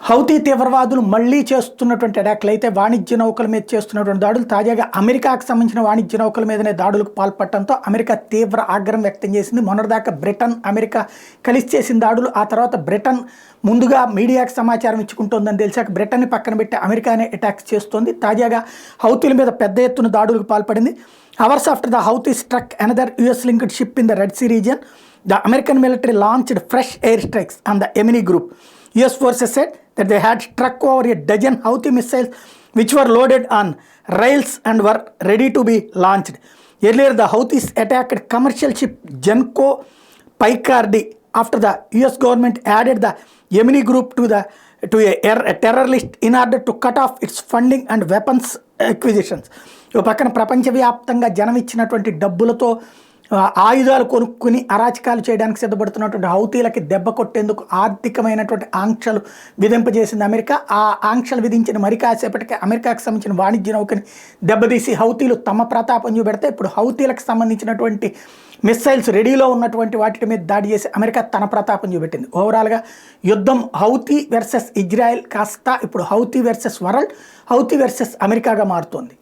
Houthi తీవ్రవాదులు మళ్లీ చేస్తున్నటువంటి అటాక్లు అయితే వాణిజ్య నౌకల మీద చేస్తున్నటువంటి దాడులు తాజాగా అమెరికాకు సంబంధించిన వాణిజ్య నౌకల మీదనే దాడులకు పాల్పడటంతో అమెరికా తీవ్ర ఆగ్రహం వ్యక్తం చేసింది. మొన్నటిదాకా బ్రిటన్ అమెరికా కలిసి చేసిన దాడులు, ఆ తర్వాత బ్రిటన్ ముందుగా మీడియాకు సమాచారం ఇచ్చుకుంటోందని తెలిసాక బ్రిటన్ని పక్కన పెట్టి అమెరికానే అటాక్స్ చేస్తోంది. తాజాగా హౌతీల మీద పెద్ద ఎత్తున దాడులకు పాల్పడింది. Hours after the Houthi struck another US linked ship in the Red Sea region, the American military launched fresh air strikes on the Yemeni group. US forces said that they had struck over a dozen Houthi missiles which were loaded on rails and were ready to be launched. Earlier, the Houthis attacked commercial ship Genco Picardy after the US government added the Yemeni group to a terror list in order to cut off its funding and weapons acquisitions. ఓ పక్కన ప్రపంచవ్యాప్తంగా జనం ఇచ్చినటువంటి డబ్బులతో ఆయుధాలు కొనుక్కుని అరాచకాలు చేయడానికి సిద్ధపడుతున్నటువంటి హౌతీలకి దెబ్బ కొట్టేందుకు ఆర్థికమైనటువంటి ఆంక్షలు విధింపజేసింది అమెరికా. ఆ ఆంక్షలు విధించిన మరి కాసేపటికి అమెరికాకు సంబంధించిన వాణిజ్య నౌకని దెబ్బతీసి హౌతీలు తమ ప్రతాపం చూపెడితే ఇప్పుడు హౌతీలకు సంబంధించినటువంటి మిస్సైల్స్ రెడీలో ఉన్నటువంటి వాటి మీద దాడి చేసి అమెరికా తన ప్రతాపం చూపెట్టింది. ఓవరాల్గా యుద్ధం హౌతీ వర్సెస్ ఇజ్రాయెల్ కాస్త ఇప్పుడు Houthi versus world, Houthi versus అమెరికాగా మారుతోంది.